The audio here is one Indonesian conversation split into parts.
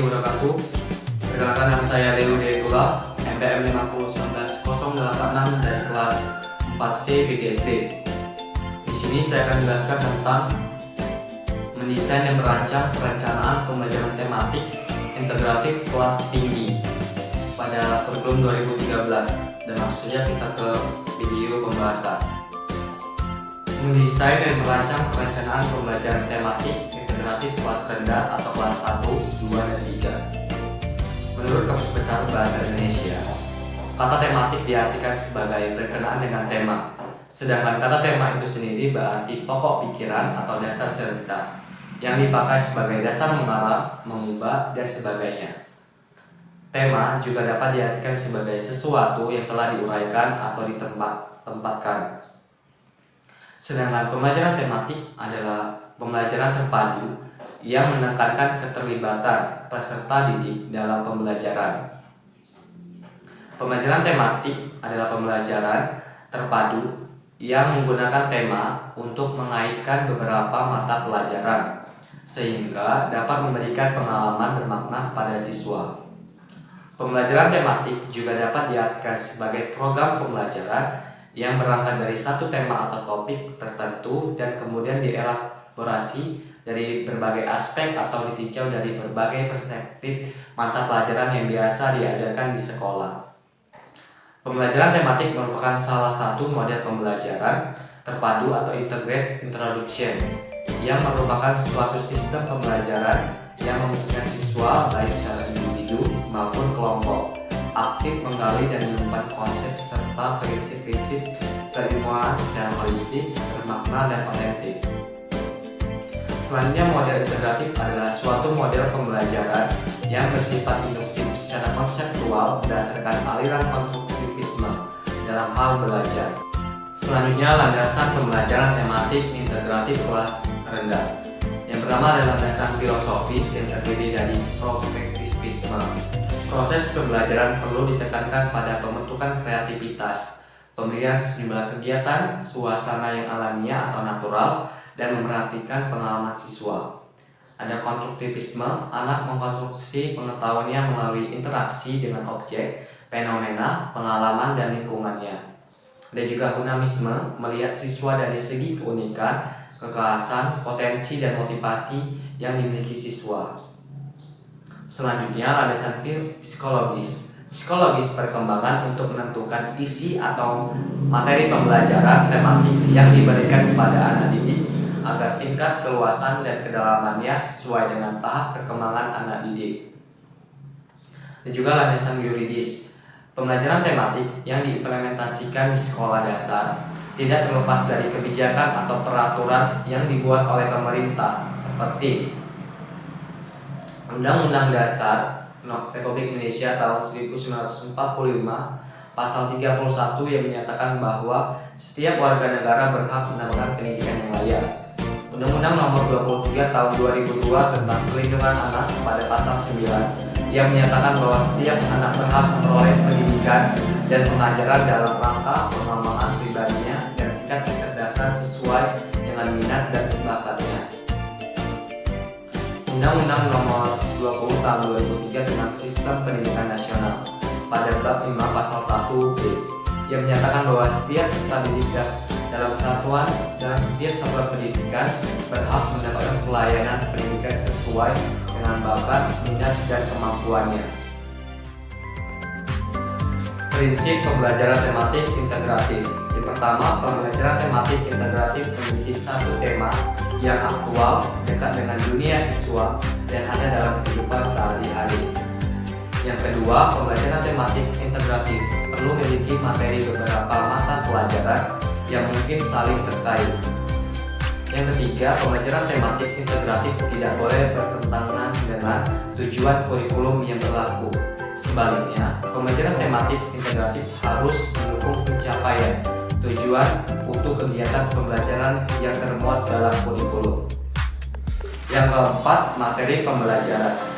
wabarakatuh. Perkenalkan, nama saya Leo Deetula, MPM 5019086 dari kelas 4C BGSD. Di sini saya akan menjelaskan tentang mendesain dan merancang perencanaan pembelajaran tematik integratif kelas tinggi pada kurikulum 2013. Dan langsung saja kita ke video pembahasan. Mendesain dan merancang perencanaan pembelajaran tematik integratif kelas rendah atau kelas 1, 2, dan 3. Menurut Kamus Besar Bahasa Indonesia, kata tematik diartikan sebagai berkenaan dengan tema. Sedangkan kata tema itu sendiri berarti pokok pikiran atau dasar cerita yang dipakai sebagai dasar mengarang, mengubah, dan sebagainya. Tema juga dapat diartikan sebagai sesuatu yang telah diuraikan atau ditempatkan. Sedangkan pembelajaran tematik adalah pembelajaran terpadu yang menekankan keterlibatan peserta didik dalam pembelajaran. Pembelajaran tematik adalah pembelajaran terpadu yang menggunakan tema untuk mengaitkan beberapa mata pelajaran, sehingga dapat memberikan pengalaman bermakna kepada siswa. Pembelajaran tematik juga dapat diartikan sebagai program pembelajaran yang berangkat dari satu tema atau topik tertentu dan kemudian dielaborasi dari berbagai aspek atau ditinjau dari berbagai perspektif mata pelajaran yang biasa diajarkan di sekolah. Pembelajaran tematik merupakan salah satu model pembelajaran terpadu atau integrated introduction yang merupakan suatu sistem pembelajaran yang memungkinkan siswa baik secara individu maupun kelompok aktif menggali dan menemukan konsep serta prinsip-prinsip keilmuan secara holistik, bermakna, dan otentik. Selanjutnya, model integratif adalah suatu model pembelajaran yang bersifat induktif secara konseptual berdasarkan aliran konstruktivisme dalam hal belajar. Selanjutnya, landasan pembelajaran tematik integratif kelas rendah. Yang pertama adalah landasan filosofis yang terdiri dari prospektivisme. Proses pembelajaran perlu ditekankan pada pembentukan kreativitas, pemberian sejumlah kegiatan, suasana yang alamiah atau natural, dan memperhatikan pengalaman siswa. Ada konstruktivisme, anak mengkonstruksi pengetahuannya melalui interaksi dengan objek, fenomena, pengalaman, dan lingkungannya. Ada juga humanisme, melihat siswa dari segi keunikan, kekhasan, potensi, dan motivasi yang dimiliki siswa. Selanjutnya, landasan psikologis. Psikologis perkembangan untuk menentukan isi atau materi pembelajaran tematik yang diberikan kepada anak didik agar tingkat keluasan dan kedalamannya sesuai dengan tahap perkembangan anak didik. Dan juga landasan yuridis. Pembelajaran tematik yang diimplementasikan di sekolah dasar tidak terlepas dari kebijakan atau peraturan yang dibuat oleh pemerintah seperti Undang-Undang Dasar Republik Indonesia tahun 1945 pasal 31 yang menyatakan bahwa setiap warga negara berhak mendapatkan pendidikan yang layak. Undang-Undang Nomor 23 tahun 2002 tentang Perlindungan Anak pada pasal 9 yang menyatakan bahwa setiap anak berhak memperoleh pendidikan dan pengajaran dalam rangka pengembangan pribadinya dan tingkat kecerdasan sesuai dengan minat dan bakatnya. Undang-Undang Nomor 20 tahun 2003 tentang Sistem Pendidikan Nasional pada bab 5 pasal 1b yang menyatakan bahwa setiap peserta didik dalam setiap satuan pendidikan berhak mendapatkan pelayanan pendidikan sesuai dengan bakat, minat, dan kemampuannya. Prinsip pembelajaran tematik integratif. Yang pertama, pembelajaran tematik integratif memiliki satu tema yang aktual, dekat dengan dunia siswa, dan ada dalam kehidupan sehari-hari. Yang kedua, pembelajaran tematik integratif perlu memiliki materi beberapa mata pelajaran yang mungkin saling terkait. Yang ketiga, pembelajaran tematik integratif tidak boleh bertentangan dengan tujuan kurikulum yang berlaku. Sebaliknya, pembelajaran tematik integratif harus mendukung pencapaian tujuan untuk kegiatan pembelajaran yang termuat dalam kurikulum. Yang keempat, materi pembelajaran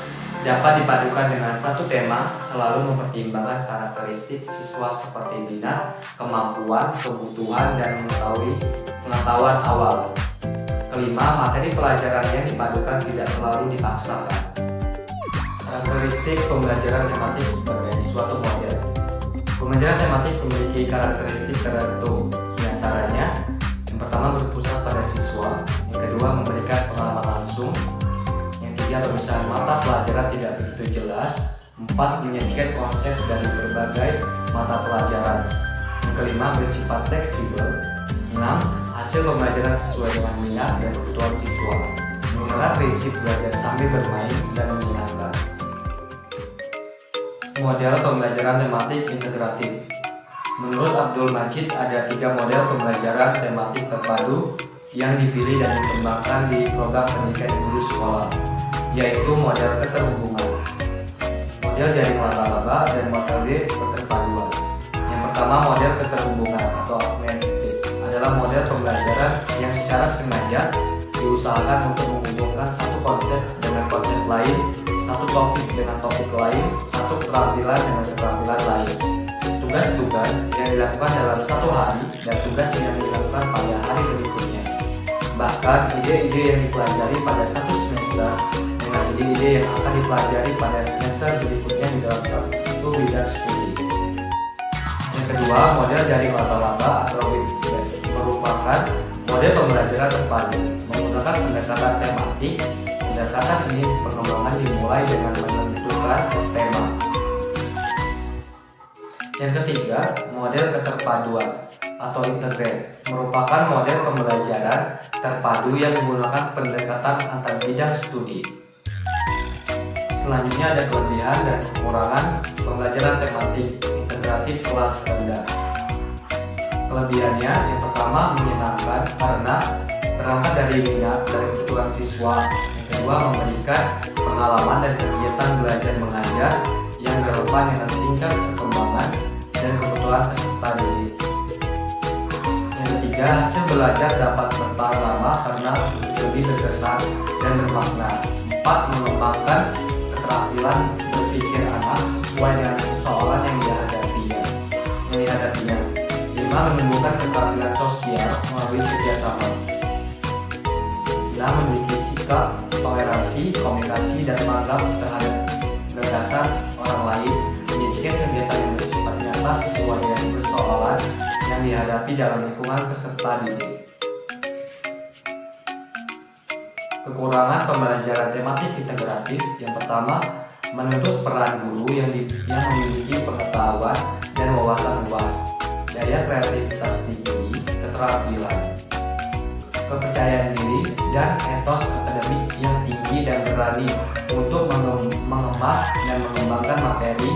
dapat dipadukan dengan satu tema, selalu mempertimbangkan karakteristik siswa seperti minat, kemampuan, kebutuhan, dan pengetahuan awal. Kelima, materi pelajaran yang dipadukan tidak terlalu dipaksakan. Karakteristik pembelajaran tematik sebagai suatu model. Pembelajaran tematik memiliki karakteristik tertentu, di antaranya yang pertama berpusat pada siswa, yang kedua memberikan pengalaman langsung, yang tiga pemisahan mata pelajaran tidak begitu jelas, empat menyajikan konsep dari berbagai mata pelajaran, yang kelima bersifat fleksibel, enam hasil pembelajaran sesuai dengan minat dan kebutuhan siswa, menggunakan prinsip belajar sambil bermain dan menyenangkan. Model pembelajaran tematik integratif. Menurut Abdul Majid, ada 3 model pembelajaran tematik terpadu yang dipilih dan dikembangkan di program pendidikan guru sekolah, yaitu model keterhubungan, model jaring laba-laba, dan model keterpaduan. Yang pertama, model keterhubungan atau augmented adalah model pembelajaran yang secara sengaja diusahakan untuk menghubungkan satu konsep dengan konsep lain, satu topik dengan topik lain, satu keterampilan dengan keterampilan lain. Tugas-tugas yang dilakukan dalam satu hari dan tugas yang dilakukan pada hari berikutnya. Bahkan ide-ide yang dipelajari pada satu semester dengan ide-ide yang akan dipelajari pada semester berikutnya di dalam satu bidang studi. Yang kedua, model jaring laba-laba atau WIB merupakan model pembelajaran terpadu menggunakan pendekatan tematik. Pendekatan ini pengembangan dimulai dengan menentukan tema. Yang ketiga, model keterpaduan atau integrate merupakan model pembelajaran terpadu yang menggunakan pendekatan antar bidang studi. Selanjutnya ada kelebihan dan kekurangan pembelajaran tematik integratif kelas rendah. Kelebihannya yang pertama menyenangkan karena berangkat dari minat dan kebutuhan siswa. Kedua, memberikan pengalaman dan kegiatan belajar mengajar yang relevan dengan tingkat perkembangan dan kebutuhan peserta didik. Yang ketiga, hasil belajar dapat bertahan lama karena lebih berkesan dan bermakna. 4. Mengembangkan keterampilan berpikir anak sesuai dengan persoalan yang dihadapinya. 5. Menumbuhkan keterampilan sosial melalui kerjasama. 6. Memiliki sikap toleransi, komunikasi, dan tanggap terhadap gagasan orang lain, menyajikan kegiatan yang bersifat nyata sesuai dengan persoalan yang dihadapi dalam lingkungan peserta didik. Kekurangan pembelajaran tematik integratif. Yang pertama, menuntut peran guru yang memiliki pengetahuan dan wawasan luas, daya kreativitas tinggi, keterampilan, kepercayaan diri, dan etos akademik yang tinggi dan berani untuk mengemas dan mengembangkan materi.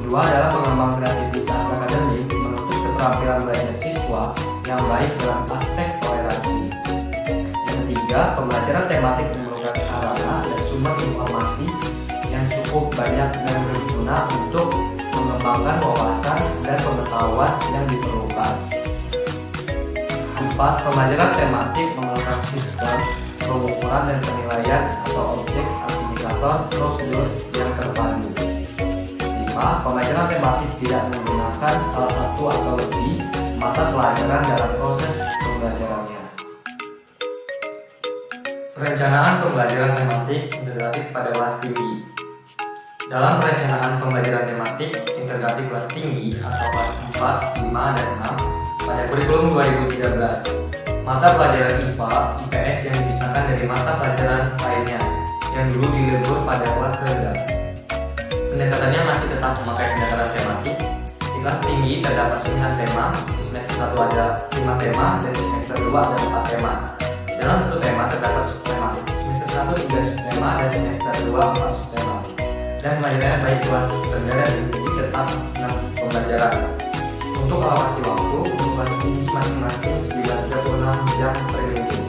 Dua adalah mengembangkan kreativitas akademik, menuntut keterampilan belajar siswa yang baik dalam aspek toleransi. Yang ketiga, pembelajaran tematik memerlukan sarana dan sumber informasi yang cukup banyak dan berguna untuk mengembangkan wawasan dan pengetahuan yang diperlukan. 4. Pembelajaran tematik memerlukan sistem pengukuran dan penilaian atau objek indikator prosedur yang terpadu. 5. Pembelajaran tematik tidak menggunakan salah satu atau lebih mata pelajaran dalam proses pembelajarannya. Perencanaan pembelajaran tematik integratif pada kelas tinggi. Dalam perencanaan pembelajaran tematik integratif kelas tinggi atau kelas 4, 5, dan 6 pada kurikulum 2013, mata pelajaran IPA, IPS yang dipisahkan dari mata pelajaran lainnya yang dulu dilebur pada kelas rendah. Pendekatannya masih tetap memakai pendekatan tematik. Di kelas tinggi terdapat 9 tema, di semester 1 ada 5 tema, dan di semester 2 ada 4 tema. Dalam satu tema terdapat subtema, semester 1 3 subtema, dan semester 2 4 subtema. Dan pembelajaran baik kelas rendah dan tinggi tetap 6 pembelajaran. Untuk alokasi waktu, untuk kelas tinggi masing-masing 36 jam per minggu.